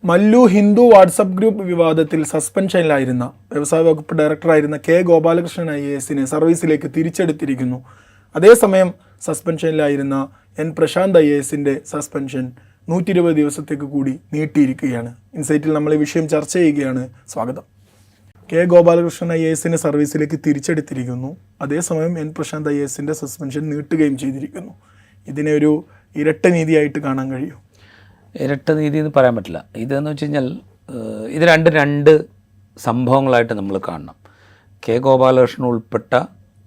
Mallu Hindu WhatsApp group വിവാദത്തിൽ സസ്പെൻഷനിലായിരുന്ന വ്യവസായ വകുപ്പ് ഡയറക്ടറായിരുന്ന കെ ഗോപാലകൃഷ്ണൻ IAS സർവീസിലേക്ക് തിരിച്ചെടുത്തിരിക്കുന്നു. അതേസമയം സസ്പെൻഷനിലായിരുന്ന N പ്രശാന്ത് IAS സസ്പെൻഷൻ 120 ദിവസത്തേക്ക് കൂടി നീട്ടിയിരിക്കുകയാണ്. ഇൻസൈറ്റിൽ നമ്മൾ ഈ വിഷയം ചർച്ച ചെയ്യുകയാണ്. സ്വാഗതം. K Gopalakrishnan IAS സർവീസിലേക്ക് തിരിച്ചെടുത്തിരിക്കുന്നു. അതേസമയം N പ്രശാന്ത് IAS സസ്പെൻഷൻ നീട്ടുകയും ചെയ്തിരിക്കുന്നു. ഇതിനെ ഒരു ഇരട്ട നീതിയായിട്ട് കാണാൻ കഴിയും. ഇരട്ട നീതി എന്ന് പറയാൻ പറ്റില്ല. ഇതെന്ന് വെച്ച് കഴിഞ്ഞാൽ ഇത് രണ്ട് സംഭവങ്ങളായിട്ട് നമ്മൾ കാണണം. കെ ഗോപാലകൃഷ്ണൻ ഉൾപ്പെട്ട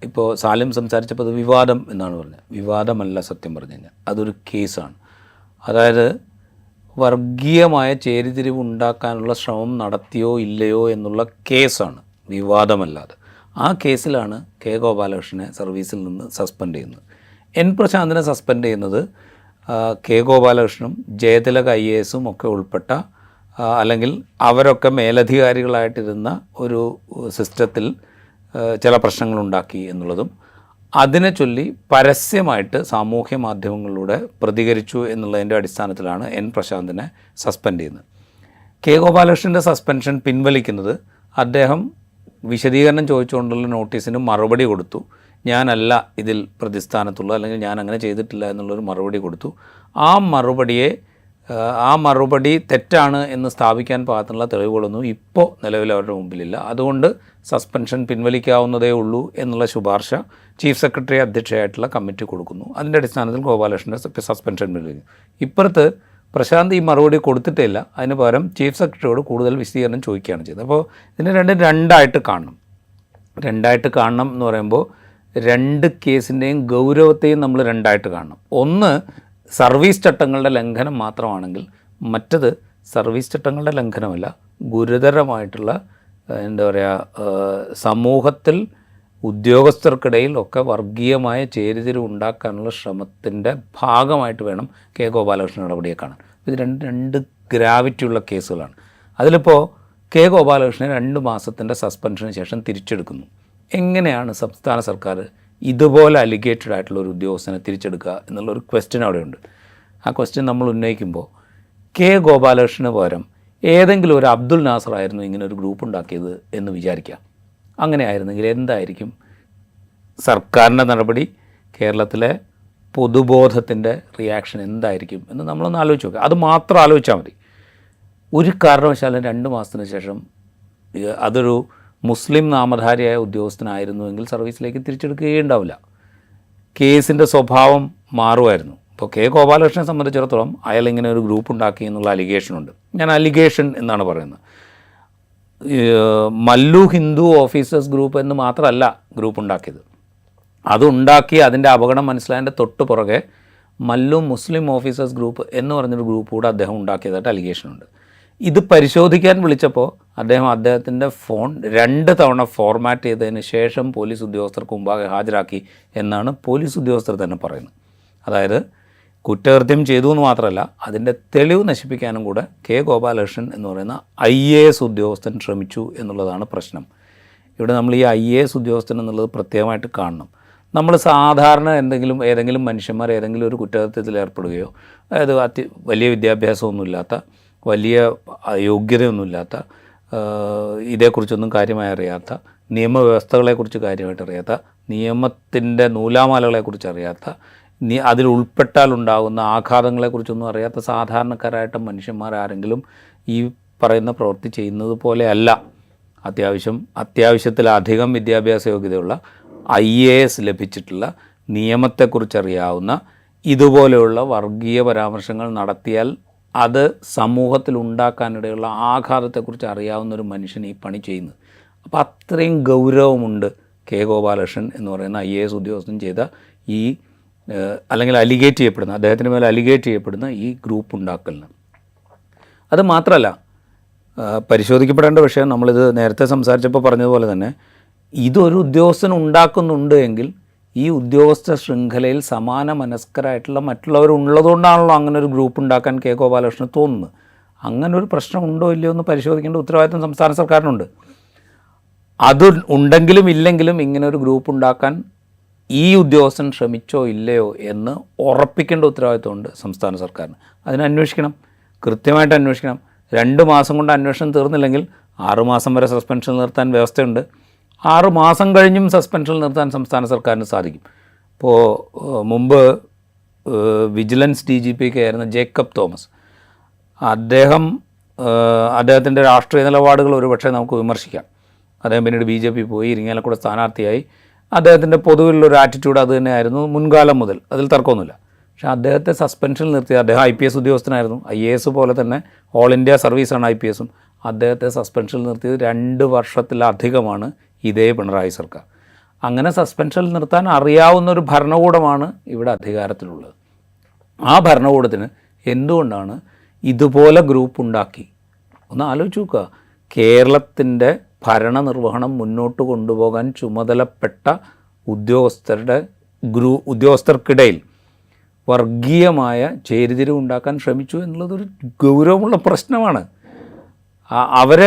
ഇപ്പോൾ സാലിം സംസാരിച്ചപ്പോൾ അത് വിവാദം എന്നാണ് പറഞ്ഞത്. വിവാദമല്ല, സത്യം പറഞ്ഞു കഴിഞ്ഞാൽ അതൊരു കേസാണ്. അതായത് വർഗീയമായ ചേരിതിരിവ് ഉണ്ടാക്കാനുള്ള ശ്രമം നടത്തിയോ ഇല്ലയോ എന്നുള്ള കേസാണ്, വിവാദമല്ലാതെ. ആ കേസിലാണ് കെ ഗോപാലകൃഷ്ണനെ സർവീസിൽ നിന്ന് സസ്പെൻഡ് ചെയ്യുന്നത്. N പ്രശാന്തിനെ സസ്പെൻഡ് ചെയ്യുന്നത് കെ ഗോപാലകൃഷ്ണനും ജയതിലക് IAS ഒക്കെ ഉൾപ്പെട്ട അല്ലെങ്കിൽ അവരൊക്കെ മേലധികാരികളായിട്ടിരുന്ന ഒരു സിസ്റ്റത്തിൽ ചില പ്രശ്നങ്ങളുണ്ടാക്കി എന്നുള്ളതും അതിനെ ചൊല്ലി പരസ്യമായിട്ട് സാമൂഹ്യ മാധ്യമങ്ങളിലൂടെ പ്രതികരിച്ചു എന്നുള്ളതിൻ്റെ അടിസ്ഥാനത്തിലാണ് N പ്രശാന്തിനെ സസ്പെൻഡ് ചെയ്യുന്നത്. കെ ഗോപാലകൃഷ്ണൻ്റെ സസ്പെൻഷൻ പിൻവലിക്കുന്നത് അദ്ദേഹം വിശദീകരണം ചോദിച്ചുകൊണ്ടുള്ള നോട്ടീസിന് മറുപടി കൊടുത്തു. ഞാനല്ല ഇതിൽ പ്രതിസ്ഥാനത്തുള്ള, അല്ലെങ്കിൽ ഞാൻ അങ്ങനെ ചെയ്തിട്ടില്ല എന്നുള്ളൊരു മറുപടി കൊടുത്തു. ആ മറുപടി തെറ്റാണ് എന്ന് സ്ഥാപിക്കാൻ പാകത്തിനുള്ള തെളിവുകളൊന്നും ഇപ്പോൾ നിലവിൽ അവരുടെ മുമ്പിലില്ല. അതുകൊണ്ട് സസ്പെൻഷൻ പിൻവലിക്കാവുന്നതേ ഉള്ളൂ എന്നുള്ള ശുപാർശ ചീഫ് സെക്രട്ടറി അധ്യക്ഷയായിട്ടുള്ള കമ്മിറ്റി കൊടുക്കുന്നു. അതിൻ്റെ അടിസ്ഥാനത്തിൽ ഗോപാലകൃഷ്ണൻ്റെ സസ്പെൻഷൻ പിൻവലിക്കുന്നു. ഇപ്പുറത്ത് പ്രശാന്ത് ഈ മറുപടി കൊടുത്തിട്ടില്ല. അതിന് പകരം ചീഫ് സെക്രട്ടറിയോട് കൂടുതൽ വിശദീകരണം ചോദിക്കുകയാണ് ചെയ്തത്. അപ്പോൾ ഇതിനെ രണ്ടായിട്ട് കാണണം എന്ന് പറയുമ്പോൾ രണ്ട് കേസിൻ്റെയും ഗൗരവത്തെയും നമ്മൾ രണ്ടായിട്ട് കാണണം. ഒന്ന് സർവീസ് ചട്ടങ്ങളുടെ ലംഘനം മാത്രമാണെങ്കിൽ മറ്റത് സർവീസ് ചട്ടങ്ങളുടെ ലംഘനമല്ല, ഗുരുതരമായിട്ടുള്ള സമൂഹത്തിൽ ഉദ്യോഗസ്ഥർക്കിടയിൽ ഒക്കെ വർഗീയമായ ചേരിതിരിവ് ഉണ്ടാക്കാനുള്ള ശ്രമത്തിൻ്റെ ഭാഗമായിട്ട് വേണം കെ ഗോപാലകൃഷ്ണൻ നടപടിയെ കാണാൻ. ഇത് രണ്ട് ഗ്രാവിറ്റിയുള്ള കേസുകളാണ്. അതിലിപ്പോൾ കെ ഗോപാലകൃഷ്ണൻ 2 മാസത്തിൻ്റെ സസ്പെൻഷന് ശേഷം തിരിച്ചെടുക്കുന്നു. എങ്ങനെയാണ് സംസ്ഥാന സർക്കാർ ഇതുപോലെ അലിഗേറ്റഡ് ആയിട്ടുള്ള ഒരു ഉദ്യോഗസ്ഥനെ തിരിച്ചെടുക്കുക എന്നുള്ളൊരു ക്വസ്റ്റ്യൻ അവിടെയുണ്ട്. ആ ക്വസ്റ്റ്യൻ നമ്മൾ ഉന്നയിക്കുമ്പോൾ കെ ഗോപാലകൃഷ്ണന് പകരം ഏതെങ്കിലും ഒരു അബ്ദുൽ നാസർ ആയിരുന്നു ഇങ്ങനെ ഒരു ഗ്രൂപ്പ് ഉണ്ടാക്കിയത് എന്ന് വിചാരിക്കാം. അങ്ങനെ ആയിരുന്നെങ്കിൽ എന്തായിരിക്കും സർക്കാരിൻ്റെ നടപടി, കേരളത്തിലെ പൊതുബോധത്തിൻ്റെ റിയാക്ഷൻ എന്തായിരിക്കും എന്ന് നമ്മളൊന്ന് ആലോചിച്ച് നോക്കുക. അത് മാത്രം ആലോചിച്ചാൽ മതി. ഒരു കാരണവശാലും 2 മാസത്തിന് ശേഷം അതൊരു മുസ്ലിം നാമധാരിയായ ഉദ്യോഗസ്ഥനായിരുന്നുവെങ്കിൽ സർവീസിലേക്ക് തിരിച്ചെടുക്കുകയുണ്ടാവില്ല. കേസിൻ്റെ സ്വഭാവം മാറുമായിരുന്നു. ഇപ്പോൾ കെ ഗോപാലകൃഷ്ണനെ സംബന്ധിച്ചിടത്തോളം അയാൾ ഇങ്ങനെ ഒരു ഗ്രൂപ്പ് ഉണ്ടാക്കി എന്നുള്ള അലിഗേഷനുണ്ട്. ഞാൻ അലിഗേഷൻ എന്നാണ് പറയുന്നത്. മല്ലു ഹിന്ദു ഓഫീസേഴ്സ് ഗ്രൂപ്പ് എന്ന് മാത്രമല്ല ഗ്രൂപ്പ് ഉണ്ടാക്കിയത്. അതുണ്ടാക്കി അതിൻ്റെ അപകടം മനസ്സിലായതിൻ്റെ തൊട്ട് പുറകെ മല്ലു മുസ്ലിം ഓഫീസേഴ്സ് ഗ്രൂപ്പ് എന്ന് പറഞ്ഞൊരു ഗ്രൂപ്പ് കൂടെ അദ്ദേഹം ഉണ്ടാക്കിയതായിട്ട് അലിഗേഷനുണ്ട്. ഇത് പരിശോധിക്കാൻ വിളിച്ചപ്പോൾ അദ്ദേഹത്തിൻ്റെ ഫോൺ 2 തവണ ഫോർമാറ്റ് ചെയ്തതിന് ശേഷം പോലീസ് ഉദ്യോഗസ്ഥർക്ക് മുമ്പാകെ ഹാജരാക്കി എന്നാണ് പോലീസ് ഉദ്യോഗസ്ഥർ തന്നെ പറയുന്നത്. അതായത് കുറ്റകൃത്യം ചെയ്തു എന്ന് മാത്രമല്ല, അതിൻ്റെ തെളിവ് നശിപ്പിക്കാനും കൂടെ കെ ഗോപാലകൃഷ്ണൻ എന്ന് പറയുന്ന IAS ഉദ്യോഗസ്ഥൻ ശ്രമിച്ചു എന്നുള്ളതാണ് പ്രശ്നം. ഇവിടെ നമ്മൾ ഈ IAS ഉദ്യോഗസ്ഥൻ എന്നുള്ളത് പ്രത്യേകമായിട്ട് കാണണം. നമ്മൾ സാധാരണ ഏതെങ്കിലും മനുഷ്യന്മാർ ഏതെങ്കിലും ഒരു കുറ്റകൃത്യത്തിൽ ഏർപ്പെടുകയോ, അതായത് വലിയ വിദ്യാഭ്യാസമൊന്നുമില്ലാത്ത, വലിയ യോഗ്യതയൊന്നുമില്ലാത്ത, ഇതേക്കുറിച്ചൊന്നും കാര്യമായി അറിയാത്ത, നിയമവ്യവസ്ഥകളെക്കുറിച്ച് കാര്യമായിട്ട് അറിയാത്ത, നിയമത്തിൻ്റെ നൂലാമാലകളെക്കുറിച്ച് അറിയാത്ത, അതിൽ ഉൾപ്പെട്ടാലുണ്ടാകുന്ന ആഘാതങ്ങളെക്കുറിച്ചൊന്നും അറിയാത്ത സാധാരണക്കാരായിട്ട് മനുഷ്യന്മാരാരെങ്കിലും ഈ പറയുന്ന പ്രവൃത്തി ചെയ്യുന്നത് പോലെയല്ല അത്യാവശ്യത്തിലധികം വിദ്യാഭ്യാസ യോഗ്യതയുള്ള IAS ലഭിച്ചിട്ടുള്ള, നിയമത്തെക്കുറിച്ചറിയാവുന്ന, ഇതുപോലെയുള്ള വർഗീയ പരാമർശങ്ങൾ നടത്തിയാൽ അത് സമൂഹത്തിൽ ഉണ്ടാക്കാനിടയുള്ള ആഘാതത്തെക്കുറിച്ച് അറിയാവുന്ന ഒരു മനുഷ്യൻ ഈ പണി ചെയ്യുന്നത്. അപ്പോൾ അത്രയും ഗൗരവമുണ്ട് കെ ഗോപാലകൃഷ്ണൻ എന്ന് പറയുന്ന IAS ഉദ്യോഗസ്ഥൻ ചെയ്ത ഈ അല്ലെങ്കിൽ അദ്ദേഹത്തിന് മേലെ അലിഗേറ്റ് ചെയ്യപ്പെടുന്ന ഈ ഗ്രൂപ്പ് ഉണ്ടാക്കലിന്. അത് മാത്രമല്ല, പരിശോധിക്കപ്പെടേണ്ട വിഷയം, നമ്മളിത് നേരത്തെ സംസാരിച്ചപ്പോൾ പറഞ്ഞതുപോലെ തന്നെ, ഇതൊരു ഉദ്യോഗസ്ഥൻ ഉണ്ടാക്കുന്നുണ്ട് എങ്കിൽ ഈ ഉദ്യോഗസ്ഥ ശൃംഖലയിൽ സമാന മനസ്കരായിട്ടുള്ള മറ്റുള്ളവരുള്ളതുകൊണ്ടാണല്ലോ അങ്ങനെ ഒരു ഗ്രൂപ്പ് ഉണ്ടാക്കാൻ കെ ഗോപാലകൃഷ്ണന് തോന്നുന്നത്. അങ്ങനെ ഒരു പ്രശ്നം ഉണ്ടോ ഇല്ലയോ എന്ന് പരിശോധിക്കേണ്ട ഉത്തരവാദിത്വം സംസ്ഥാന സർക്കാരിനുണ്ട്. അത് ഉണ്ടെങ്കിലും ഇല്ലെങ്കിലും ഇങ്ങനെ ഒരു ഗ്രൂപ്പ് ഉണ്ടാക്കാൻ ഈ ഉദ്യോഗസ്ഥൻ ശ്രമിച്ചോ ഇല്ലയോ എന്ന് ഉറപ്പിക്കേണ്ട ഉത്തരവാദിത്വമുണ്ട് സംസ്ഥാന സർക്കാരിന്. അതിന് അന്വേഷിക്കണം, കൃത്യമായിട്ട് അന്വേഷിക്കണം. 2 മാസം കൊണ്ട് അന്വേഷണം തീർന്നില്ലെങ്കിൽ 6 മാസം വരെ സസ്പെൻഷൻ നിർത്താൻ വ്യവസ്ഥയുണ്ട്. 6 മാസം കഴിഞ്ഞും സസ്പെൻഷൻ നിർത്താൻ സംസ്ഥാന സർക്കാരിന് സാധിക്കും. ഇപ്പോൾ മുമ്പ് വിജിലൻസ് DGP ഒക്കെ ആയിരുന്ന ജേക്കബ് തോമസ്, അദ്ദേഹത്തിൻ്റെ രാഷ്ട്രീയ നിലപാടുകൾ ഒരുപക്ഷെ നമുക്ക് വിമർശിക്കാം. അദ്ദേഹം പിന്നീട് BJP പോയി, ഇരിങ്ങാലക്കുട സ്ഥാനാർത്ഥിയായി. അദ്ദേഹത്തിൻ്റെ പൊതുവിലുള്ളൊരു ആറ്റിറ്റ്യൂഡ് അത് തന്നെയായിരുന്നു മുൻകാലം മുതൽ, അതിൽ തർക്കമൊന്നുമില്ല. പക്ഷേ അദ്ദേഹത്തെ സസ്പെൻഷനിൽ നിർത്തിയത്, അദ്ദേഹം IPS ഉദ്യോഗസ്ഥനായിരുന്നു, IAS പോലെ തന്നെ ഓൾ ഇന്ത്യ സർവീസാണ് IPSഉം. അദ്ദേഹത്തെ സസ്പെൻഷനിൽ നിർത്തിയത് 2 വർഷത്തിലധികമാണ് ഇതേ പിണറായി സർക്കാർ. അങ്ങനെ സസ്പെൻഷനിൽ നിർത്താൻ അറിയാവുന്നൊരു ഭരണകൂടമാണ് ഇവിടെ അധികാരത്തിലുള്ളത്. ആ ഭരണകൂടത്തിന് എന്തുകൊണ്ടാണ് ഇതുപോലെ ഗ്രൂപ്പ് ഉണ്ടാക്കി? ഒന്ന് ആലോചിച്ച് നോക്കുക. കേരളത്തിൻ്റെ ഭരണനിർവഹണം മുന്നോട്ട് കൊണ്ടുപോകാൻ ചുമതലപ്പെട്ട ഉദ്യോഗസ്ഥർക്കിടയിൽ വർഗീയമായ ചേരിതിരിവ് ഉണ്ടാക്കാൻ ശ്രമിച്ചു എന്നുള്ളതൊരു ഗൗരവമുള്ള പ്രശ്നമാണ്. അവർ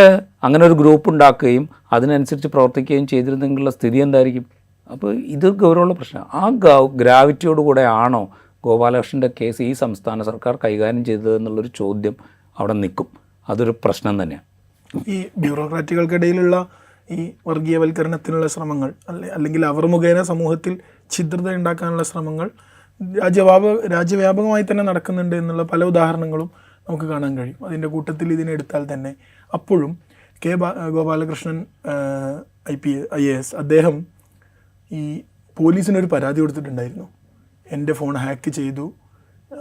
അങ്ങനെ ഒരു ഗ്രൂപ്പ് ഉണ്ടാക്കുകയും അതിനനുസരിച്ച് പ്രവർത്തിക്കുകയും ചെയ്തിരുന്നെങ്കിലുള്ള സ്ഥിതി എന്തായിരിക്കും? അപ്പോൾ ഇത് ഗൗരവമുള്ള പ്രശ്നമാണ്. ആ ഗ്രാവിറ്റിയോടുകൂടെ ആണോ ഗോപാലകൃഷ്ണൻ്റെ കേസ് ഈ സംസ്ഥാന സർക്കാർ കൈകാര്യം ചെയ്തത് എന്നുള്ളൊരു ചോദ്യം അവിടെ നിൽക്കും. അതൊരു പ്രശ്നം തന്നെയാണ്. ഈ ബ്യൂറോക്രാറ്റുകൾക്കിടയിലുള്ള ഈ വർഗീയവൽക്കരണത്തിനുള്ള ശ്രമങ്ങൾ അല്ലെങ്കിൽ അവർ മുഖേന സമൂഹത്തിൽ ഛിദ്രത ഉണ്ടാക്കാനുള്ള ശ്രമങ്ങൾ രാജ്യവ്യാപകമായി തന്നെ നടക്കുന്നുണ്ട് എന്നുള്ള പല ഉദാഹരണങ്ങളും നമുക്ക് കാണാൻ കഴിയും. അതിൻ്റെ കൂട്ടത്തിൽ ഇതിനെടുത്താൽ തന്നെ അപ്പോഴും ഗോപാലകൃഷ്ണൻ IAS അദ്ദേഹം ഈ പോലീസിനൊരു പരാതി കൊടുത്തിട്ടുണ്ടായിരുന്നു. എൻ്റെ ഫോൺ ഹാക്ക് ചെയ്തു,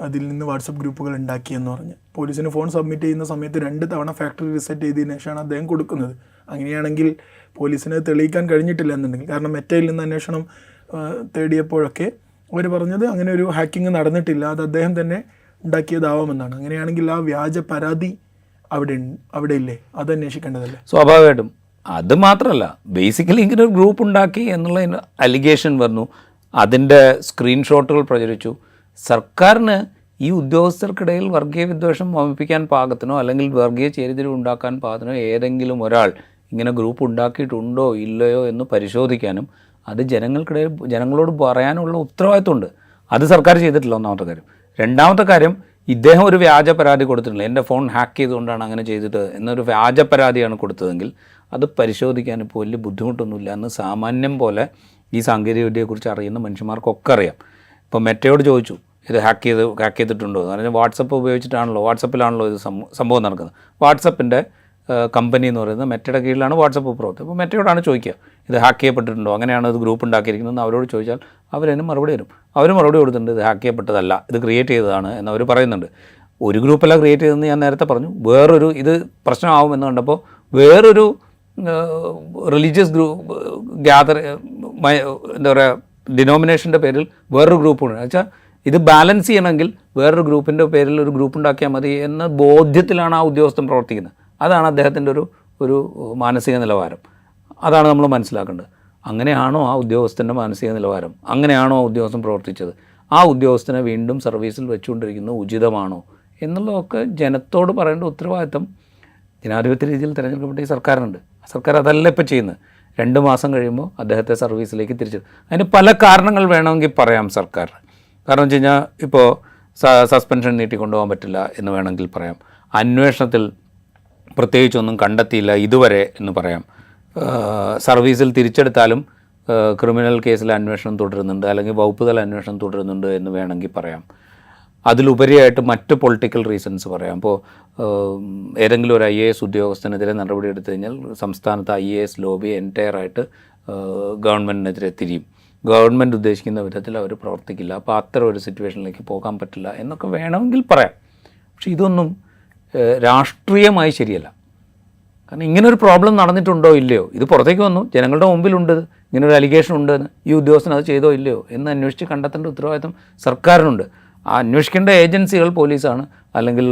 അതിൽ നിന്ന് വാട്സപ്പ് ഗ്രൂപ്പുകൾ ഉണ്ടാക്കിയെന്ന് പറഞ്ഞ് പോലീസിന് ഫോൺ സബ്മിറ്റ് ചെയ്യുന്ന സമയത്ത് 2 തവണ ഫാക്ടറി റീസെറ്റ് ചെയ്തതിന് ശേഷമാണ് അദ്ദേഹം കൊടുക്കുന്നത്. അങ്ങനെയാണെങ്കിൽ പോലീസിന് തെളിയിക്കാൻ കഴിഞ്ഞിട്ടില്ല എന്നുണ്ടെങ്കിൽ, കാരണം മെറ്റയിൽ നിന്ന് അന്വേഷണം തേടിയപ്പോഴൊക്കെ അവർ പറഞ്ഞത് അങ്ങനെ ഒരു ഹാക്കിങ് നടന്നിട്ടില്ല, അത് അദ്ദേഹം തന്നെ ഉണ്ടാക്കിയതാവാമെന്നാണ്. അങ്ങനെയാണെങ്കിൽ ആ വ്യാജ പരാതി അവിടെ ഇല്ലേ? അത് അന്വേഷിക്കേണ്ടതല്ലേ? സ്വാഭാവികമായിട്ടും. അത് മാത്രമല്ല, ബേസിക്കലി ഇങ്ങനെ ഒരു ഗ്രൂപ്പ് ഉണ്ടാക്കി എന്നുള്ള അലിഗേഷൻ വന്നു, അതിൻ്റെ സ്ക്രീൻഷോട്ടുകൾ പ്രചരിച്ചു. സർക്കാരിന് ഈ ഉദ്യോഗസ്ഥർക്കിടയിൽ വർഗീയ വിദ്വേഷം വമിപ്പിക്കാൻ പാകത്തിനോ അല്ലെങ്കിൽ വർഗീയ ചേരിതിരിവ് ഉണ്ടാക്കാൻ പാകത്തിനോ ഏതെങ്കിലും ഒരാൾ ഇങ്ങനെ ഗ്രൂപ്പ് ഉണ്ടാക്കിയിട്ടുണ്ടോ ഇല്ലയോ എന്ന് പരിശോധിക്കാനും അത് ജനങ്ങളോട് പറയാനുള്ള ഉത്തരവാദിത്വമുണ്ട്. അത് സർക്കാർ ചെയ്തിട്ടില്ല, ഒന്നാമത്തെ കാര്യം. രണ്ടാമത്തെ കാര്യം, ഇദ്ദേഹം ഒരു വ്യാജ പരാതി കൊടുത്തിട്ടില്ല. എൻ്റെ ഫോൺ ഹാക്ക് ചെയ്തുകൊണ്ടാണ് അങ്ങനെ ചെയ്തിട്ട് എന്നൊരു വ്യാജ പരാതിയാണ് കൊടുത്തതെങ്കിൽ അത് പരിശോധിക്കാൻ ഇപ്പോൾ വലിയ ബുദ്ധിമുട്ടൊന്നുമില്ല എന്ന് സാമാന്യം പോലെ ഈ സാങ്കേതികവിദ്യയെക്കുറിച്ച് അറിയുന്ന മനുഷ്യന്മാർക്കൊക്കെ അറിയാം. ഇപ്പോൾ മെറ്റയോട് ചോദിച്ചു, ഇത് ഹാക്ക് ചെയ്തിട്ടുണ്ടോ എന്ന് പറഞ്ഞാൽ വാട്സപ്പിലാണല്ലോ ഇത് സംഭവം നടക്കുന്നത്. വാട്സപ്പിൻ്റെ കമ്പനി എന്ന് പറയുന്നത് മെറ്റയുടെ കീഴിലാണ് വാട്സപ്പ് പ്രവർത്തി. അപ്പോൾ മെറ്റയോടാണ് ചോദിക്കുക, ഇത് ഹാക്ക് ചെയ്യപ്പെട്ടിട്ടുണ്ടോ, അങ്ങനെയാണ് ഇത് ഗ്രൂപ്പ് ഉണ്ടാക്കിയിരിക്കുന്നതെന്ന് അവരോട് ചോദിച്ചാൽ അവരതിന് മറുപടി തരും. അവർ മറുപടി കൊടുത്തിട്ടുണ്ട്, ഇത് ഹാക്ക് ചെയ്യപ്പെട്ടതല്ല, ഇത് ക്രിയേറ്റ് ചെയ്തതാണ് എന്ന് അവർ പറയുന്നുണ്ട്. ഒരു ഗ്രൂപ്പല്ല ക്രിയേറ്റ് ചെയ്തതെന്ന് ഞാൻ നേരത്തെ പറഞ്ഞു. ഇത് പ്രശ്നമാവുമെന്ന് കണ്ടപ്പോൾ വേറൊരു റിലീജിയസ് എന്താ പറയുക, ഡിനോമിനേഷൻ്റെ പേരിൽ വേറൊരു ഗ്രൂപ്പുണ്ട്. വെച്ചാൽ ഇത് ബാലൻസ് ചെയ്യണമെങ്കിൽ വേറൊരു ഗ്രൂപ്പിൻ്റെ പേരിൽ ഒരു ഗ്രൂപ്പ് ഉണ്ടാക്കിയാൽ മതി എന്ന ബോധ്യത്തിലാണ് ആ ഉദ്യോഗസ്ഥൻ പ്രവർത്തിക്കുന്നത്. അതാണ് അദ്ദേഹത്തിൻ്റെ ഒരു മാനസിക നിലവാരം. അതാണ് നമ്മൾ മനസ്സിലാക്കേണ്ടത്. അങ്ങനെയാണോ ആ ഉദ്യോഗസ്ഥൻ്റെ മാനസിക നിലവാരം? അങ്ങനെയാണോ ആ ഉദ്യോഗസ്ഥൻ പ്രവർത്തിച്ചത്? ആ ഉദ്യോഗസ്ഥനെ വീണ്ടും സർവീസിൽ വെച്ചുകൊണ്ടിരിക്കുന്നത് ഉചിതമാണോ എന്നുള്ളതൊക്കെ ജനത്തോട് പറയേണ്ട ഉത്തരവാദിത്തം ജനാധിപത്യ രീതിയിൽ തിരഞ്ഞെടുക്കപ്പെട്ട ഈ സർക്കാരിനുണ്ട്. സർക്കാർ അതല്ല ഇപ്പോൾ ചെയ്യുന്നത്. 2 മാസം കഴിയുമ്പോൾ അദ്ദേഹത്തെ സർവീസിലേക്ക് തിരിച്ചു. അതിന് പല കാരണങ്ങൾ വേണമെങ്കിൽ പറയാം സർക്കാർ. കാരണം വെച്ച് കഴിഞ്ഞാൽ ഇപ്പോൾ സസ്പെൻഷൻ നീട്ടിക്കൊണ്ടുപോകാൻ പറ്റില്ല എന്ന് വേണമെങ്കിൽ പറയാം. അന്വേഷണത്തിൽ പ്രത്യേകിച്ചൊന്നും കണ്ടെത്തിയില്ല ഇതുവരെ എന്ന് പറയാം. സർവീസിൽ തിരിച്ചെടുത്താലും ക്രിമിനൽ കേസിൽ അന്വേഷണം തുടരുന്നുണ്ട്, അല്ലെങ്കിൽ വകുപ്പ് തല അന്വേഷണം തുടരുന്നുണ്ട് എന്ന് വേണമെങ്കിൽ പറയാം. അതിലുപരിയായിട്ട് മറ്റ് പൊളിറ്റിക്കൽ റീസൺസ് പറയാം. അപ്പോൾ ഏതെങ്കിലും ഒരു IAS ഉദ്യോഗസ്ഥനെതിരെ നടപടി എടുത്തു കഴിഞ്ഞാൽ സംസ്ഥാനത്ത് IAS ലോബി എൻറ്റയറായിട്ട് ഗവൺമെൻറ്റിനെതിരെ തിരിയും. ഗവൺമെൻറ് ഉദ്ദേശിക്കുന്ന വിധത്തിൽ അവർ പ്രവർത്തിക്കില്ല. അപ്പോൾ അത്തരം ഒരു സിറ്റുവേഷനിലേക്ക് പോകാൻ പറ്റില്ല എന്നൊക്കെ വേണമെങ്കിൽ പറയാം. പക്ഷേ ഇതൊന്നും രാഷ്ട്രീയമായി ശരിയല്ല. കാരണം ഇങ്ങനൊരു പ്രോബ്ലം നടന്നിട്ടുണ്ടോ ഇല്ലയോ, ഇത് പുറത്തേക്ക് വന്നു, ജനങ്ങളുടെ മുമ്പിലുണ്ട്, ഇങ്ങനൊരു അലിഗേഷൻ ഉണ്ടെന്ന്, ഈ ഉദ്യോഗസ്ഥൻ അത് ചെയ്തോ ഇല്ലയോ എന്ന് അന്വേഷിച്ച് കണ്ടെത്തേണ്ട ഉത്തരവാദിത്തം സർക്കാരിനുണ്ട്. ആ അന്വേഷിക്കേണ്ട ഏജൻസികൾ പോലീസാണ്, അല്ലെങ്കിൽ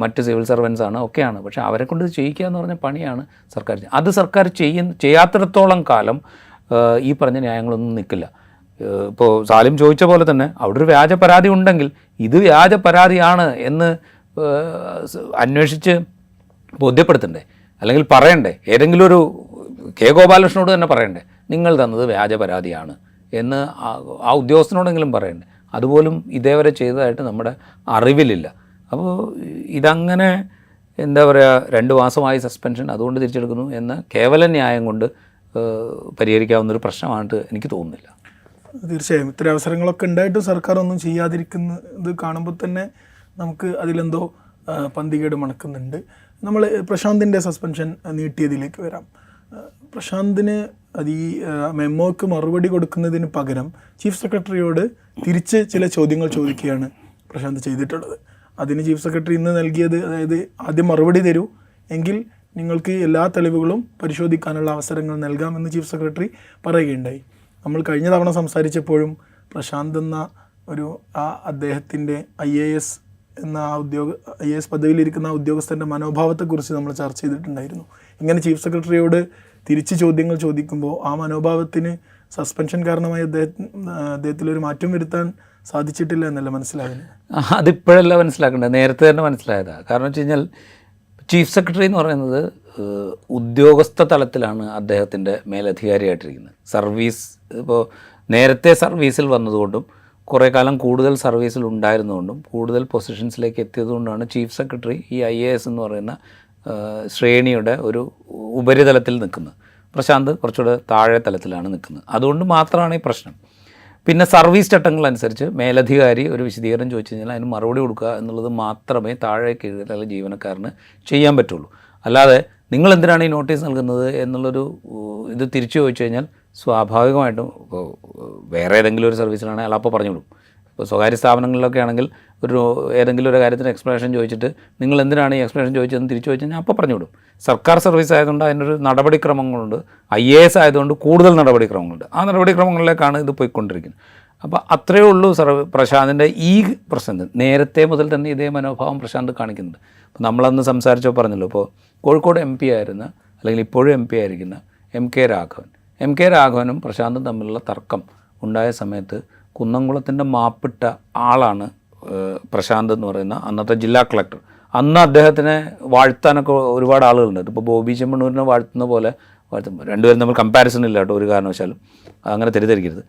മറ്റ് സിവിൽ സർവൻസാണ്, ഒക്കെയാണ്. പക്ഷേ അവരെ കൊണ്ട് ഇത് ചെയ്യിക്കുക എന്ന് പറഞ്ഞ പണിയാണ് സർക്കാർ. അത് സർക്കാർ ചെയ്യാത്തിടത്തോളം കാലം ഈ പറഞ്ഞ ന്യായങ്ങളൊന്നും നിൽക്കില്ല. ഇപ്പോൾ സാലിം ചോദിച്ച പോലെ തന്നെ അവിടെ ഒരു വ്യാജ പരാതി ഉണ്ടെങ്കിൽ ഇത് വ്യാജ പരാതിയാണ് എന്ന് അന്വേഷിച്ച് ബോധ്യപ്പെടുത്തണ്ടേ, അല്ലെങ്കിൽ പറയണ്ടേ? ഏതെങ്കിലും ഒരു ഗോപാലകൃഷ്ണനോട് തന്നെ പറയണ്ടേ, നിങ്ങൾ തന്നത് വ്യാജ പരാതിയാണ് എന്ന് ആ ഉദ്യോഗസ്ഥനോടെങ്കിലും പറയണ്ടേ? അതുപോലും ഇതേവരെ ചെയ്തതായിട്ട് നമ്മുടെ അറിവിലില്ല. അപ്പോൾ ഇതങ്ങനെ എന്താ പറയുക 2 മാസമായി സസ്പെൻഷൻ അതുകൊണ്ട് തിരിച്ചെടുക്കുന്നു എന്ന കേവല ന്യായം കൊണ്ട് പരിഹരിക്കാവുന്നൊരു പ്രശ്നമായിട്ട് എനിക്ക് തോന്നുന്നില്ല. തീർച്ചയായും ഇത്തരം അവസരങ്ങളൊക്കെ ഉണ്ടായിട്ടും സർക്കാർ ഒന്നും ചെയ്യാതിരിക്കുന്നത് കാണുമ്പോൾ തന്നെ നമുക്ക് അതിലെന്തോ പന്തികേട് മണക്കുന്നുണ്ട്. നമ്മൾ പ്രശാന്തിൻ്റെ സസ്പെൻഷൻ നീട്ടിയതിലേക്ക് വരാം. പ്രശാന്തിന് അത് ഈ മെമ്മോക്ക് മറുപടി കൊടുക്കുന്നതിന് പകരം ചീഫ് സെക്രട്ടറിയോട് തിരിച്ച് ചില ചോദ്യങ്ങൾ ചോദിക്കുകയാണ് പ്രശാന്ത് ചെയ്തിട്ടുള്ളത്. അതിന് ചീഫ് സെക്രട്ടറി ഇന്ന് നൽകിയത്, അതായത് ആദ്യം മറുപടി തരൂ, എങ്കിൽ നിങ്ങൾക്ക് എല്ലാ തെളിവുകളും പരിശോധിക്കാനുള്ള അവസരങ്ങൾ നൽകാമെന്ന് ചീഫ് സെക്രട്ടറി പറയുകയുണ്ടായി. നമ്മൾ കഴിഞ്ഞ തവണ സംസാരിച്ചപ്പോഴും പ്രശാന്ത് എന്ന ഒരു അദ്ദേഹത്തിൻ്റെ IAS എന്ന IAS പദവിയിലിരിക്കുന്ന ഉദ്യോഗസ്ഥൻ്റെ മനോഭാവത്തെക്കുറിച്ച് നമ്മൾ ചർച്ച ചെയ്തിട്ടുണ്ടായിരുന്നു. ഇങ്ങനെ ചീഫ് സെക്രട്ടറിയോട് തിരിച്ച് ചോദ്യങ്ങൾ ചോദിക്കുമ്പോൾ ആ മനോഭാവത്തിന് സസ്പെൻഷൻ കാരണമായി അദ്ദേഹത്തിലൊരു മാറ്റം വരുത്താൻ സാധിച്ചിട്ടില്ല എന്നല്ല മനസ്സിലായത്. അതിപ്പോഴല്ല മനസ്സിലാക്കേണ്ടത്, നേരത്തെ തന്നെ മനസ്സിലായതാണ്. കാരണം വെച്ച് കഴിഞ്ഞാൽ ചീഫ് സെക്രട്ടറി എന്ന് പറയുന്നത് ഉദ്യോഗസ്ഥ തലത്തിലാണ് അദ്ദേഹത്തിൻ്റെ മേലധികാരിയായിട്ടിരിക്കുന്നത്. സർവീസ് ഇപ്പോൾ നേരത്തെ സർവീസിൽ വന്നതുകൊണ്ടും കുറേ കാലം കൂടുതൽ സർവീസിൽ ഉണ്ടായിരുന്നുകൊണ്ടും കൂടുതൽ പൊസിഷൻസിലേക്ക് എത്തിയതുകൊണ്ടാണ് ചീഫ് സെക്രട്ടറി ഈ IAS എന്ന് പറയുന്ന ശ്രേണിയുടെ ഒരു ഉപരിതലത്തിൽ നിൽക്കുന്നത്. പ്രശാന്ത് കുറച്ചുകൂടെ താഴെ തലത്തിലാണ് നിൽക്കുന്നത്. അതുകൊണ്ട് മാത്രമാണ് ഈ പ്രശ്നം. പിന്നെ സർവീസ് ചട്ടങ്ങളനുസരിച്ച് മേലധികാരി ഒരു വിശദീകരണം ചോദിച്ചു കഴിഞ്ഞാൽ അതിന് മറുപടി കൊടുക്കുക എന്നുള്ളത് മാത്രമേ താഴെ കീഴിലുള്ള ജീവനക്കാരന് ചെയ്യാൻ പറ്റുള്ളൂ. അല്ലാതെ നിങ്ങൾ എന്തിനാണ് ഈ നോട്ടീസ് നൽകുന്നത് എന്നുള്ളൊരു ഇത് തിരിച്ചു ചോദിച്ചു കഴിഞ്ഞാൽ സ്വാഭാവികമായിട്ടും ഇപ്പോൾ വേറെ ഏതെങ്കിലും ഒരു സർവീസിലാണെങ്കിൽ അയാൾ അപ്പോൾ പറഞ്ഞു വിടും. ഇപ്പോൾ സ്വകാര്യ സ്ഥാപനങ്ങളിലൊക്കെ ആണെങ്കിൽ ഏതെങ്കിലും ഒരു കാര്യത്തിന് എക്സ്പ്ലനേഷൻ ചോദിച്ചിട്ട് നിങ്ങൾ എന്തിനാണ് ഈ എക്സ്പ്ലനേഷൻ ചോദിച്ചതെന്ന് തിരിച്ചു ചോദിച്ചു കഴിഞ്ഞാൽ അപ്പോൾ പറഞ്ഞു വിടും. സർക്കാർ സർവീസ് ആയതുകൊണ്ട് അതിനൊരു നടപടിക്രമങ്ങളുണ്ട്. IAS ആയതുകൊണ്ട് കൂടുതൽ നടപടിക്രമങ്ങളുണ്ട്. ആ നടപടിക്രമങ്ങളിലേക്കാണ് ഇത് പോയിക്കൊണ്ടിരിക്കുന്നത്. അപ്പോൾ അത്രയേ ഉള്ളൂ പ്രശാന്തിൻ്റെ ഈ പ്രശ്നം. നേരത്തെ മുതൽ തന്നെ ഇതേ മനോഭാവം പ്രശാന്ത് കാണിക്കുന്നുണ്ട്. അപ്പോൾ നമ്മളന്ന് സംസാരിച്ചോ പറഞ്ഞല്ലോ, ഇപ്പോൾ കോഴിക്കോട് MP ആയിരുന്ന, അല്ലെങ്കിൽ ഇപ്പോഴും MP ആയിരിക്കുന്ന MK രാഘവനും പ്രശാന്തും തമ്മിലുള്ള തർക്കം ഉണ്ടായ സമയത്ത് കുന്നംകുളത്തിൻ്റെ മാപ്പിട്ട ആളാണ് പ്രശാന്ത് എന്ന് പറയുന്ന അന്നത്തെ ജില്ലാ കളക്ടർ. അന്ന് അദ്ദേഹത്തിനെ വാഴ്ത്താനൊക്കെ ഒരുപാട് ആളുകളുണ്ട്. ഇപ്പോൾ ബോബി ചെമ്മണ്ണൂരിനെ വാഴ്ത്തുന്ന പോലെ വാഴ്ത്തും. രണ്ടുപേരും തമ്മിൽ കമ്പാരിസൺ ഇല്ല കേട്ടോ, ഒരു കാരണവശാലും അങ്ങനെ തെറ്റിദ്ധരിക്കരുത്.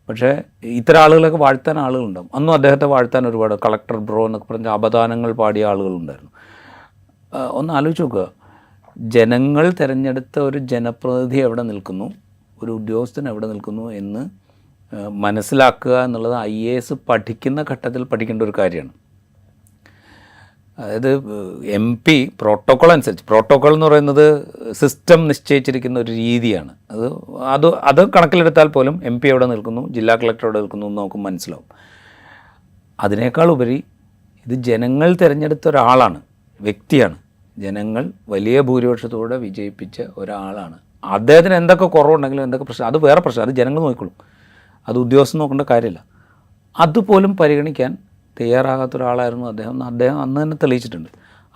പക്ഷേ ഇത്തരം ആളുകളൊക്കെ വാഴ്ത്താൻ ആളുകളുണ്ടാവും. അന്നും അദ്ദേഹത്തെ വാഴ്ത്താൻ ഒരുപാട് കളക്ടർ ബ്രോ എന്നൊക്കെ പറഞ്ഞ അപദാനങ്ങൾ പാടിയ ആളുകളുണ്ടായിരുന്നു. ഒന്ന് ആലോചിച്ച് നോക്കുക, ജനങ്ങൾ തിരഞ്ഞെടുത്ത ഒരു ജനപ്രതിനിധി എവിടെ നിൽക്കുന്നു, ഒരു ഉദ്യോഗസ്ഥൻ എവിടെ നിൽക്കുന്നു എന്ന് മനസ്സിലാക്കുക എന്നുള്ളത് IAS പഠിക്കുന്ന ഘട്ടത്തിൽ പഠിക്കേണ്ട ഒരു കാര്യമാണ്. അതായത് MP പ്രോട്ടോക്കോൾ അനുസരിച്ച്, പ്രോട്ടോക്കോൾ എന്ന് പറയുന്നത് സിസ്റ്റം നിശ്ചയിച്ചിരിക്കുന്ന ഒരു രീതിയാണ്. അത് കണക്കിലെടുത്താൽ പോലും MP എവിടെ നിൽക്കുന്നു, ജില്ലാ കളക്ടർ എവിടെ നിൽക്കുന്നു എന്ന് നമുക്ക് മനസ്സിലാവും. അതിനേക്കാൾ ഉപരി ഇത് ജനങ്ങൾ തിരഞ്ഞെടുത്ത ഒരാളാണ്, വ്യക്തിയാണ്. ജനങ്ങൾ വലിയ ഭൂരിപക്ഷത്തോടെ വിജയിപ്പിച്ച ഒരാളാണ്. അദ്ദേഹത്തിന് എന്തൊക്കെ കുറവുണ്ടെങ്കിലും എന്തൊക്കെ പ്രശ്നം, അത് വേറെ പ്രശ്നം, അത് ജനങ്ങൾ നോക്കിക്കൊള്ളും. അത് ഉദ്യോഗസ്ഥൻ നോക്കേണ്ട കാര്യമില്ല. അതുപോലും പരിഗണിക്കാൻ തയ്യാറാകാത്ത ഒരാളായിരുന്നു അദ്ദേഹം അന്ന് തന്നെ തെളിയിച്ചിട്ടുണ്ട്.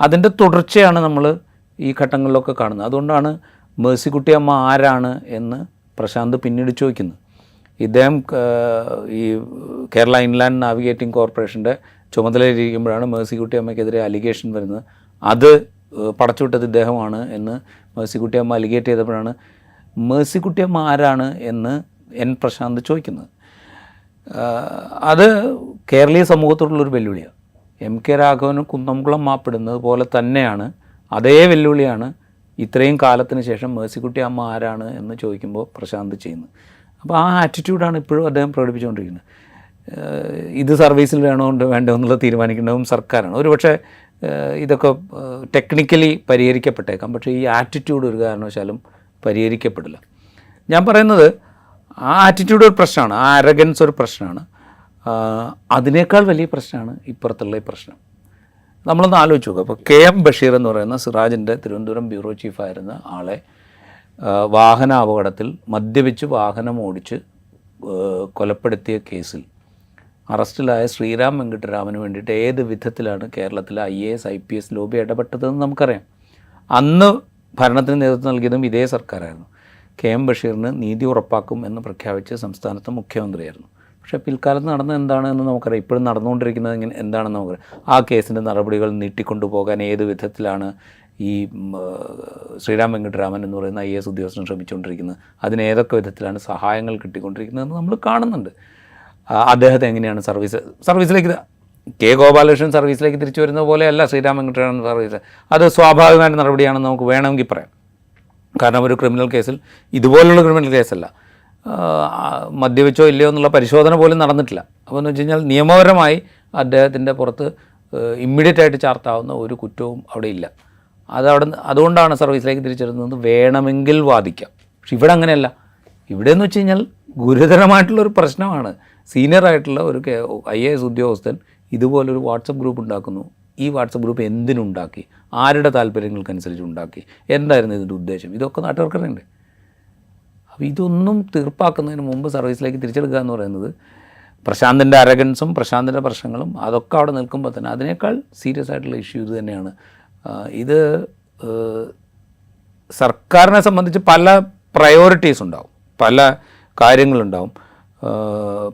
അതിൻ്റെ തുടർച്ചയാണ് നമ്മൾ ഈ ഘട്ടങ്ങളിലൊക്കെ കാണുന്നത്. അതുകൊണ്ടാണ് മേഴ്സിക്കുട്ടിയമ്മ ആരാണ് എന്ന് പ്രശാന്ത് പിന്നീട് ചോദിക്കുന്നത്. ഇദ്ദേഹം ഈ കേരള ഇൻലാൻഡ് നാവിഗേറ്റിംഗ് കോർപ്പറേഷൻ്റെ ചുമതലയിലിരിക്കുമ്പോഴാണ് മേഴ്സിക്കുട്ടിയമ്മയ്ക്കെതിരെ അലിഗേഷൻ വരുന്നത്. അത് പടച്ചുവിട്ടത് ഇദ്ദേഹമാണ് എന്ന് മേഴ്സിക്കുട്ടിയമ്മ അലിഗേറ്റ് ചെയ്തപ്പോഴാണ് മേഴ്സിക്കുട്ടിയമ്മ ആരാണ് എന്ന് പ്രശാന്ത് ചോദിക്കുന്നത്. അത് കേരളീയ സമൂഹത്തോടുള്ളൊരു വെല്ലുവിളിയാണ്. MK രാഘവനും കുന്നംകുളം മാപ്പിടുന്നത് പോലെ തന്നെയാണ്, അതേ വെല്ലുവിളിയാണ് ഇത്രയും കാലത്തിന് ശേഷം മേഴ്സിക്കുട്ടിയമ്മ ആരാണ് എന്ന് ചോദിക്കുമ്പോൾ പ്രശാന്ത് ചെയ്യുന്നത്. അപ്പോൾ ആ ആറ്റിറ്റ്യൂഡാണ് ഇപ്പോഴും അദ്ദേഹം പ്രകടിപ്പിച്ചുകൊണ്ടിരിക്കുന്നത്. ഇത് സർവീസിൽ വേണ്ടോ എന്നുള്ളത് തീരുമാനിക്കേണ്ടതും സർക്കാരാണ്. ഒരുപക്ഷെ ഇതൊക്കെ ടെക്നിക്കലി പരിഹരിക്കപ്പെട്ടേക്കാം, പക്ഷേ ഈ ആറ്റിറ്റ്യൂഡ് ഒരു കാരണവശാലും പരിഹരിക്കപ്പെടില്ല. ഞാൻ പറയുന്നത് ആ ആറ്റിറ്റ്യൂഡ് ഒരു പ്രശ്നമാണ്, ആ അരഗൻസ് ഒരു പ്രശ്നമാണ്. അതിനേക്കാൾ വലിയ പ്രശ്നമാണ് ഇപ്പുറത്തുള്ള ഈ പ്രശ്നം. നമ്മളൊന്ന് ആലോചിച്ച് നോക്കുക. അപ്പോൾ KM ബഷീർ എന്ന് പറയുന്ന സിറാജിൻ്റെ തിരുവനന്തപുരം ബ്യൂറോ ചീഫായിരുന്ന ആളെ വാഹന അപകടത്തിൽ മദ്യപിച്ച് വാഹനം ഓടിച്ച് കൊലപ്പെടുത്തിയ കേസിൽ അറസ്റ്റിലായ ശ്രീറാം വെങ്കിട്ടരാമന് വേണ്ടിയിട്ട് ഏത് വിധത്തിലാണ് കേരളത്തിലെ IAS IPS ലോബി ഇടപെട്ടതെന്ന് നമുക്കറിയാം. അന്ന് ഭരണത്തിന് നേതൃത്വം നൽകിയതും ഇതേ സർക്കാരായിരുന്നു. KM ബഷീറിന് നീതി ഉറപ്പാക്കും എന്ന് പ്രഖ്യാപിച്ച് സംസ്ഥാനത്തെ മുഖ്യമന്ത്രിയായിരുന്നു. പക്ഷേ പിൽക്കാലത്ത് നടന്നത് എന്താണെന്ന് നമുക്കറിയാം. ഇപ്പോഴും നടന്നുകൊണ്ടിരിക്കുന്നത് എന്താണെന്ന് നമുക്കറിയാം. ആ കേസിൻ്റെ നടപടികൾ നീട്ടിക്കൊണ്ടുപോകാൻ ഏത് വിധത്തിലാണ് ഈ ശ്രീറാം വെങ്കിട്ടരാമൻ എന്ന് പറയുന്ന IAS ഉദ്യോഗസ്ഥൻ ശ്രമിച്ചുകൊണ്ടിരിക്കുന്നത്, അതിന് ഏതൊക്കെ വിധത്തിലാണ് സഹായങ്ങൾ കിട്ടിക്കൊണ്ടിരിക്കുന്നതെന്ന് നമ്മൾ കാണുന്നുണ്ട്. അദ്ദേഹത്തെ എങ്ങനെയാണ് സർവീസിലേക്ക് കെ ഗോപാലകൃഷ്ണൻ സർവീസിലേക്ക് തിരിച്ചു വരുന്ന പോലെയല്ല ശ്രീരാം വെങ്കിട്ടരാമൻ സർവീസ്. അത് സ്വാഭാവികമായ നടപടിയാണെന്ന് നമുക്ക് വേണമെങ്കിൽ പറയാം. കാരണം ഒരു ക്രിമിനൽ കേസിൽ, ഇതുപോലുള്ള ക്രിമിനൽ കേസല്ല, മദ്യപിച്ചോ ഇല്ലയോ എന്നുള്ള പരിശോധന പോലും നടന്നിട്ടില്ല. അപ്പോൾ എന്ന് വെച്ച് കഴിഞ്ഞാൽ നിയമപരമായി അദ്ദേഹത്തിൻ്റെ പുറത്ത് ഇമ്മീഡിയറ്റ് ആയിട്ട് ചാർത്താവുന്ന ഒരു കുറ്റവും അവിടെ ഇല്ല. അതുകൊണ്ടാണ് സർവീസിലേക്ക് തിരിച്ചെടുക്കുന്നത്. വേണമെങ്കിൽ വാദിക്കാം. പക്ഷെ ഇവിടെ അങ്ങനെയല്ല. ഇവിടെ എന്ന് വെച്ച് കഴിഞ്ഞാൽ ഗുരുതരമായിട്ടുള്ളൊരു പ്രശ്നമാണ്. സീനിയർ ആയിട്ടുള്ള ഒരു IAS ഉദ്യോഗസ്ഥൻ ഇതുപോലൊരു വാട്സപ്പ് ഗ്രൂപ്പ് ഉണ്ടാക്കുന്നു. ഈ വാട്സപ്പ് ഗ്രൂപ്പ് എന്തിനുണ്ടാക്കി, ആരുടെ താല്പര്യങ്ങൾക്കനുസരിച്ച് ഉണ്ടാക്കി, എന്തായിരുന്നു ഇതിൻ്റെ ഉദ്ദേശം, ഇതൊക്കെ നാട്ടുകാർക്കറിയണ്ടേ. അപ്പോൾ ഇതൊന്നും തീർപ്പാക്കുന്നതിന് മുമ്പ് സർവീസിലേക്ക് തിരിച്ചെടുക്കുക എന്ന് പറയുന്നത് പ്രശാന്തിൻ്റെ അരഗൻസും പ്രശാന്തിൻ്റെ പ്രശ്നങ്ങളും അതൊക്കെ അവിടെ നിൽക്കുമ്പോൾ തന്നെ അതിനേക്കാൾ സീരിയസ് ആയിട്ടുള്ള ഇഷ്യൂ ഇത് തന്നെയാണ്. ഇത് സർക്കാരിനെ സംബന്ധിച്ച് പല പ്രയോറിറ്റീസ് ഉണ്ടാവും, പല കാര്യങ്ങളുണ്ടാവും,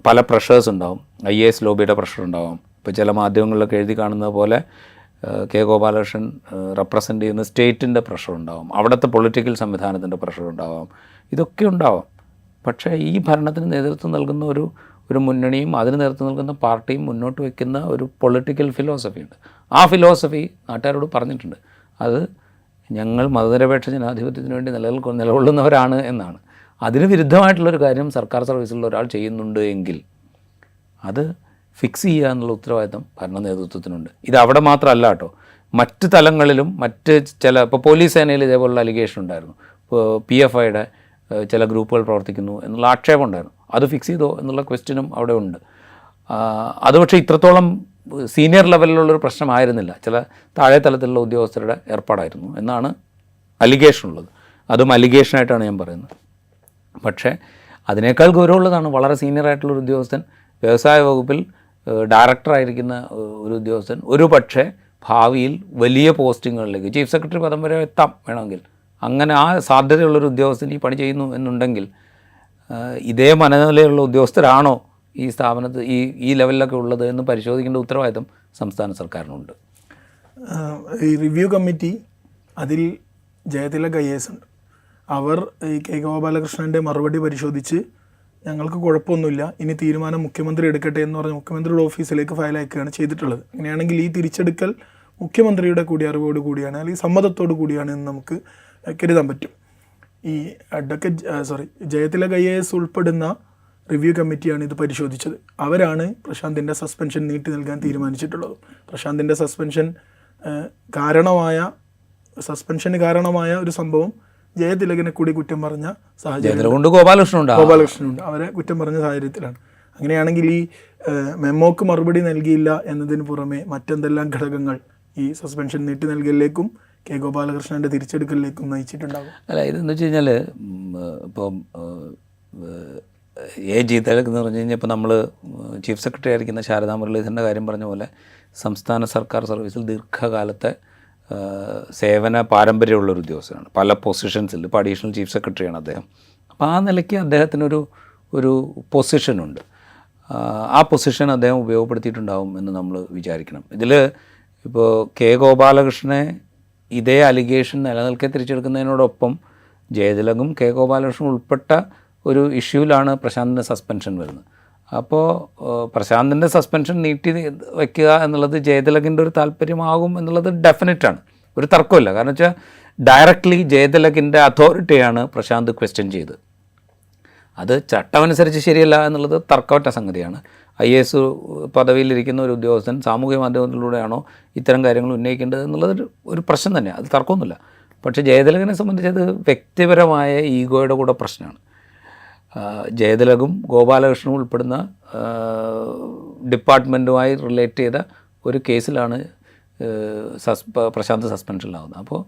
പല പ്രഷേഴ്സ് ഉണ്ടാവും. IAS ലോബിയുടെ പ്രഷർ ഉണ്ടാവും. ഇപ്പോൾ ചില മാധ്യമങ്ങളിലൊക്കെ എഴുതി കാണുന്നത് പോലെ കെ ഗോപാലകൃഷ്ണൻ റെപ്രസെൻ്റ് ചെയ്യുന്ന സ്റ്റേറ്റിൻ്റെ പ്രഷർ ഉണ്ടാവും, അവിടുത്തെ പൊളിറ്റിക്കൽ സംവിധാനത്തിൻ്റെ പ്രഷർ ഉണ്ടാവാം, ഇതൊക്കെ ഉണ്ടാവാം. പക്ഷേ ഈ ഭരണത്തിന് നേതൃത്വം നൽകുന്ന ഒരു മുന്നണിയും അതിന് നേതൃത്വം നൽകുന്ന പാർട്ടിയും മുന്നോട്ട് വയ്ക്കുന്ന ഒരു പൊളിറ്റിക്കൽ ഫിലോസഫി ഉണ്ട്. ആ ഫിലോസഫി നാട്ടുകാരോട് പറഞ്ഞിട്ടുണ്ട്. അത് ഞങ്ങൾ മതനിരപേക്ഷ ജനാധിപത്യത്തിന് വേണ്ടി നിലകൊള്ളുന്നവരാണ് എന്നാണ്. അതിന് വിരുദ്ധമായിട്ടുള്ളൊരു കാര്യം സർക്കാർ സർവീസിലുള്ള ഒരാൾ ചെയ്യുന്നുണ്ട് എങ്കിൽ അത് ഫിക്സ് ചെയ്യുക എന്നുള്ള ഉത്തരവാദിത്തം ഭരണ നേതൃത്വത്തിനുണ്ട്. ഇത് അവിടെ മാത്രമല്ല കേട്ടോ, മറ്റ് തലങ്ങളിലും ഇപ്പോൾ പോലീസ് സേനയിൽ ഇതേപോലുള്ള അലിഗേഷൻ ഉണ്ടായിരുന്നു. ഇപ്പോൾ PFIയുടെ ചില ഗ്രൂപ്പുകൾ പ്രവർത്തിക്കുന്നു എന്നുള്ള ആക്ഷേപം ഉണ്ടായിരുന്നു. അത് ഫിക്സ് ചെയ്തോ എന്നുള്ള ക്വസ്റ്റ്യനും അവിടെ ഉണ്ട്. അത് പക്ഷേ ഇത്രത്തോളം സീനിയർ ലെവലിലുള്ളൊരു പ്രശ്നമായിരുന്നില്ല, ചില താഴെ തലത്തിലുള്ള ഉദ്യോഗസ്ഥരുടെ ഏർപ്പാടായിരുന്നു എന്നാണ് അലിഗേഷൻ ഉള്ളത്. അതും അലിഗേഷനായിട്ടാണ് ഞാൻ പറയുന്നത്. പക്ഷേ അതിനേക്കാൾ ഗൗരവമുള്ളതാണ് വളരെ സീനിയർ ആയിട്ടുള്ളൊരു ഉദ്യോഗസ്ഥൻ, വ്യവസായ വകുപ്പിൽ ഡയറക്ടറായിരിക്കുന്ന ഒരു ഉദ്യോഗസ്ഥൻ ഒരു പക്ഷേ ഭാവിയിൽ വലിയ പോസ്റ്റിങ്ങുകളിലേക്ക് ചീഫ് സെക്രട്ടറി പദം വരെ എത്താം വേണമെങ്കിൽ. അങ്ങനെ ആ സാധ്യതയുള്ളൊരു ഉദ്യോഗസ്ഥൻ ഈ പണി ചെയ്യുന്നു എന്നുണ്ടെങ്കിൽ ഇതേ മനനിലയുള്ള ഉദ്യോഗസ്ഥരാണോ ഈ സ്ഥാപനത്തിൽ ഈ ലെവലിലൊക്കെ ഉള്ളത് എന്ന് പരിശോധിക്കേണ്ട ഉത്തരവാദിത്തം സംസ്ഥാന സർക്കാരിനുണ്ട്. ഈ റിവ്യൂ കമ്മിറ്റി അതിൽ ജയതിലക് IAS ഉണ്ട്. അവർ ഈ കെ ഗോപാലകൃഷ്ണൻ്റെ മറുപടി പരിശോധിച്ച് ഞങ്ങൾക്ക് കുഴപ്പമൊന്നുമില്ല, ഇനി തീരുമാനം മുഖ്യമന്ത്രി എടുക്കട്ടെ എന്ന് പറഞ്ഞ് മുഖ്യമന്ത്രിയുടെ ഓഫീസിലേക്ക് ഫയൽ അയക്കുകയാണ് ചെയ്തിട്ടുള്ളത്. അങ്ങനെയാണെങ്കിൽ ഈ തിരിച്ചെടുക്കൽ മുഖ്യമന്ത്രിയുടെ കൂടി അറിവോട് കൂടിയാണ്, അല്ലെങ്കിൽ സമ്മതത്തോടു കൂടിയാണ് എന്ന് നമുക്ക് കരുതാൻ പറ്റും. ഈ ജയതിലക് IAS ഉൾപ്പെടുന്ന റിവ്യൂ കമ്മിറ്റിയാണ് ഇത് പരിശോധിച്ചത്. അവരാണ് പ്രശാന്തിൻ്റെ സസ്പെൻഷൻ നീട്ടി നൽകാൻ തീരുമാനിച്ചിട്ടുള്ളത്. പ്രശാന്തിൻ്റെ സസ്പെൻഷന് കാരണമായ ഒരു സംഭവം ജയതിലകിനെ കൂടി കുറ്റം പറഞ്ഞ സാഹചര്യം, ഗോപാലകൃഷ്ണനുണ്ട്, അവരെ കുറ്റം പറഞ്ഞ സാഹചര്യത്തിലാണ്. അങ്ങനെയാണെങ്കിൽ ഈ മെമ്മോക്ക് മറുപടി നൽകിയില്ല എന്നതിന് പുറമെ മറ്റെന്തെല്ലാം ഘടകങ്ങൾ ഈ സസ്പെൻഷൻ നീട്ടി നൽകലിലേക്കും കെ ഗോപാലകൃഷ്ണൻ്റെ തിരിച്ചെടുക്കലിലേക്കും നയിച്ചിട്ടുണ്ടാകും. അല്ല, ഇതെന്ന് വെച്ച് കഴിഞ്ഞാൽ ഇപ്പം ജയതിലക് എന്ന് പറഞ്ഞു കഴിഞ്ഞാൽ ഇപ്പോൾ നമ്മൾ ചീഫ് സെക്രട്ടറി ആയിരിക്കുന്ന ശാരദാ മുരളീധരൻ്റെ കാര്യം പറഞ്ഞ പോലെ സംസ്ഥാന സർക്കാർ സർവീസിൽ ദീർഘകാലത്തെ സേവന പാരമ്പര്യമുള്ളൊരു ഉദ്യോഗസ്ഥനാണ്. പല പൊസിഷൻസിൽ ഇപ്പോൾ അഡീഷണൽ ചീഫ് സെക്രട്ടറിയാണ് അദ്ദേഹം. അപ്പോൾ ആ നിലയ്ക്ക് അദ്ദേഹത്തിനൊരു പൊസിഷനുണ്ട്. ആ പൊസിഷൻ അദ്ദേഹം ഉപയോഗപ്പെടുത്തിയിട്ടുണ്ടാവും എന്ന് നമ്മൾ വിചാരിക്കണം. ഇതിൽ ഇപ്പോൾ കെ ഗോപാലകൃഷ്ണനെ ഇതേ അലിഗേഷൻ നിലനിൽക്കെ തിരിച്ചെടുക്കുന്നതിനോടൊപ്പം ജയതിലകും കെ ഗോപാലകൃഷ്ണൻ ഉൾപ്പെട്ട ഒരു ഇഷ്യൂവിലാണ് പ്രശാന്തിൻ്റെ സസ്പെൻഷൻ വരുന്നത്. അപ്പോൾ പ്രശാന്തിൻ്റെ സസ്പെൻഷൻ നീട്ടി വയ്ക്കുക എന്നുള്ളത് ജയതിലകിൻ്റെ ഒരു താല്പര്യമാകും എന്നുള്ളത് ഡെഫിനറ്റാണ്, ഒരു തർക്കമില്ല. കാരണം വെച്ചാൽ ഡയറക്റ്റ്ലി ജയതിലകിൻ്റെ അതോറിറ്റിയാണ് പ്രശാന്ത് ക്വസ്റ്റ്യൻ ചെയ്തത്. അത് ചട്ടമനുസരിച്ച് ശരിയല്ല എന്നുള്ളത് തർക്കമറ്റ സംഗതിയാണ്. IAS പദവിയിലിരിക്കുന്ന ഒരു ഉദ്യോഗസ്ഥൻ സാമൂഹ്യ മാധ്യമത്തിലൂടെയാണോ ഇത്തരം കാര്യങ്ങൾ ഉന്നയിക്കേണ്ടത് എന്നുള്ളത് ഒരു പ്രശ്നം തന്നെയാണ്, അത് തർക്കമൊന്നുമില്ല. പക്ഷേ ജയതിലകിനെ സംബന്ധിച്ച് അത് വ്യക്തിപരമായ ഈഗോയുടെ കൂടെ പ്രശ്നമാണ്. ജയതിലകും ഗോപാലകൃഷ്ണനും ഉൾപ്പെടുന്ന ഡിപ്പാർട്ട്മെൻറ്റുമായി റിലേറ്റ് ചെയ്ത ഒരു കേസിലാണ് പ്രശാന്ത് സസ്പെൻഷനിലാവുന്നത്. അപ്പോൾ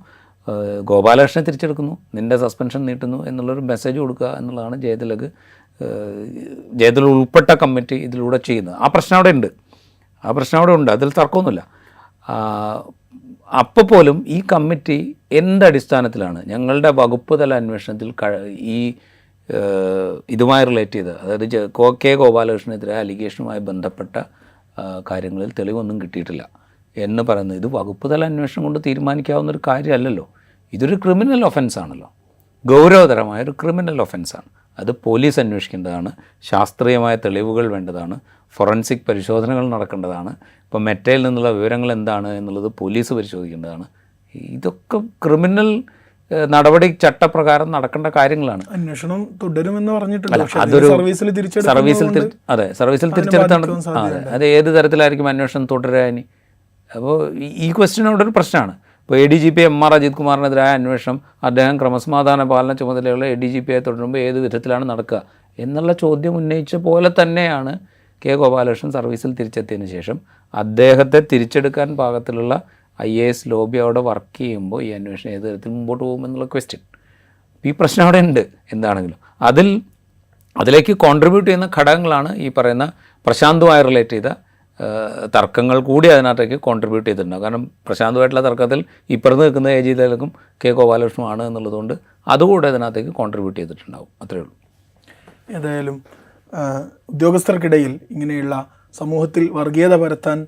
ഗോപാലകൃഷ്ണനെ തിരിച്ചെടുക്കുന്നു, നിൻ്റെ സസ്പെൻഷൻ നീട്ടുന്നു എന്നുള്ളൊരു മെസ്സേജ് കൊടുക്കുക എന്നുള്ളതാണ് ജയതിലക് ഉൾപ്പെട്ട കമ്മിറ്റി ഇതിലൂടെ ചെയ്യുന്നത്. ആ പ്രശ്നം അവിടെ ഉണ്ട്, അതിൽ തർക്കമൊന്നുമില്ല. അപ്പോൾ പോലും ഈ കമ്മിറ്റി എന്തടിസ്ഥാനത്തിലാണ് ഞങ്ങളുടെ വകുപ്പ് തല അന്വേഷണത്തിൽ ഇതുമായി റിലേറ്റ് ചെയ്ത്, അതായത് കെ ഗോപാലകൃഷ്ണനെതിരെ അലിഗേഷനുമായി ബന്ധപ്പെട്ട കാര്യങ്ങളിൽ തെളിവൊന്നും കിട്ടിയിട്ടില്ല എന്ന് പറയുന്നത് ഇത് വകുപ്പ് തല അന്വേഷണം കൊണ്ട് തീരുമാനിക്കാവുന്ന ഒരു കാര്യമല്ലല്ലോ. ഇതൊരു ക്രിമിനൽ ഒഫൻസാണല്ലോ, ഗൗരവതരമായൊരു ക്രിമിനൽ ഒഫൻസാണ്. അത് പോലീസ് അന്വേഷിക്കേണ്ടതാണ്, ശാസ്ത്രീയമായ തെളിവുകൾ വേണ്ടതാണ്, ഫോറൻസിക് പരിശോധനകൾ നടക്കേണ്ടതാണ്. ഇപ്പോൾ മെറ്റയിൽ നിന്നുള്ള വിവരങ്ങൾ എന്താണ് എന്നുള്ളത് പോലീസ് പരിശോധിക്കേണ്ടതാണ്. ഇതൊക്കെ ക്രിമിനൽ നടപടി ചട്ടപ്രകാരം നടക്കേണ്ട കാര്യങ്ങളാണ്. അന്വേഷണം തുടരുമെന്ന് പറഞ്ഞിട്ടുണ്ട്. അതൊരു സർവീസിൽ സർവീസിൽ തിരിച്ചെടുത്താണ്. അതെ, അത് ഏത് തരത്തിലായിരിക്കും അന്വേഷണം തുടരുക ഇനി? അപ്പോൾ ഈ ക്വസ്റ്റ്യൻ അവിടെ ഒരു പ്രശ്നമാണ്. ഇപ്പോൾ ADGP MR അജിത് കുമാറിനെതിരായ അന്വേഷണം അദ്ദേഹം ക്രമസമാധാന പാലന ചുമതലയുള്ള ADGP ആയി തുടരുമ്പോൾ ഏത് വിധത്തിലാണ് നടക്കുക എന്നുള്ള ചോദ്യം ഉന്നയിച്ച പോലെ തന്നെയാണ് കെ ഗോപാലകൃഷ്ണൻ സർവീസിൽ തിരിച്ചെത്തിയതിന് ശേഷം അദ്ദേഹത്തെ തിരിച്ചെടുക്കാൻ പാകത്തിലുള്ള IAS ലോബി അവിടെ വർക്ക് ചെയ്യുമ്പോൾ ഈ അന്വേഷണം ഏത് തരത്തിൽ മുമ്പോട്ട് പോകുമെന്നുള്ള ക്വസ്റ്റ്യൻ. ഈ പ്രശ്നം അവിടെ ഉണ്ട്. എന്താണെങ്കിലും അതിലേക്ക് കോൺട്രിബ്യൂട്ട് ചെയ്യുന്ന ഘടകങ്ങളാണ് ഈ പറയുന്ന പ്രശാന്തുമായി റിലേറ്റ് ചെയ്ത തർക്കങ്ങൾ കൂടി അതിനകത്തേക്ക് കോൺട്രിബ്യൂട്ട് ചെയ്തിട്ടുണ്ടാകും. കാരണം പ്രശാന്തുമായിട്ടുള്ള തർക്കത്തിൽ ഇപ്പുറത്ത് നിൽക്കുന്ന AG തിലകും കെ ഗോപാലകൃഷ്ണനുമാണ് എന്നുള്ളതുകൊണ്ട് അതുകൂടെ അതിനകത്തേക്ക് കോൺട്രിബ്യൂട്ട് ചെയ്തിട്ടുണ്ടാകും. അത്രയേ ഉള്ളൂ. ഏതായാലും ഉദ്യോഗസ്ഥർക്കിടയിൽ ഇങ്ങനെയുള്ള സമൂഹത്തിൽ വർഗീയത പരത്താൻ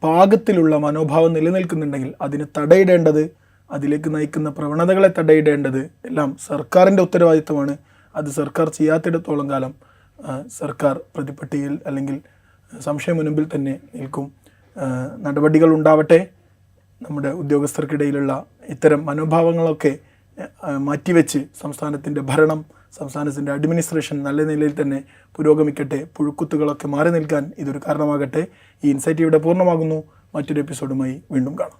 പാകത്തിലുള്ള മനോഭാവം നിലനിൽക്കുന്നുണ്ടെങ്കിൽ അതിന് തടയിടേണ്ടത്, അതിലേക്ക് നയിക്കുന്ന പ്രവണതകളെ തടയിടേണ്ടത് എല്ലാം സർക്കാരിൻ്റെ ഉത്തരവാദിത്തമാണ്. അത് സർക്കാർ ചെയ്യാത്തിടത്തോളം കാലം സർക്കാർ പ്രതിപട്ടികയിൽ അല്ലെങ്കിൽ സംശയം മുൻപിൽ തന്നെ നിൽക്കും. നടപടികൾ ഉണ്ടാവട്ടെ. നമ്മുടെ ഉദ്യോഗസ്ഥർക്കിടയിലുള്ള ഇത്തരം മനോഭാവങ്ങളൊക്കെ മാറ്റിവെച്ച് സംസ്ഥാനത്തിൻ്റെ ഭരണം, സംസ്ഥാനത്തിൻ്റെ അഡ്മിനിസ്ട്രേഷൻ നല്ല നിലയിൽ തന്നെ പുരോഗമിക്കട്ടെ. പുഴുക്കുത്തുകളൊക്കെ മാറി നിൽക്കാൻ ഇതൊരു കാരണമാകട്ടെ. ഈ ഇൻസൈറ്റ് ഇവിടെ പൂർണ്ണമാകുന്നു. മറ്റൊരു എപ്പിസോഡുമായി വീണ്ടും കാണാം.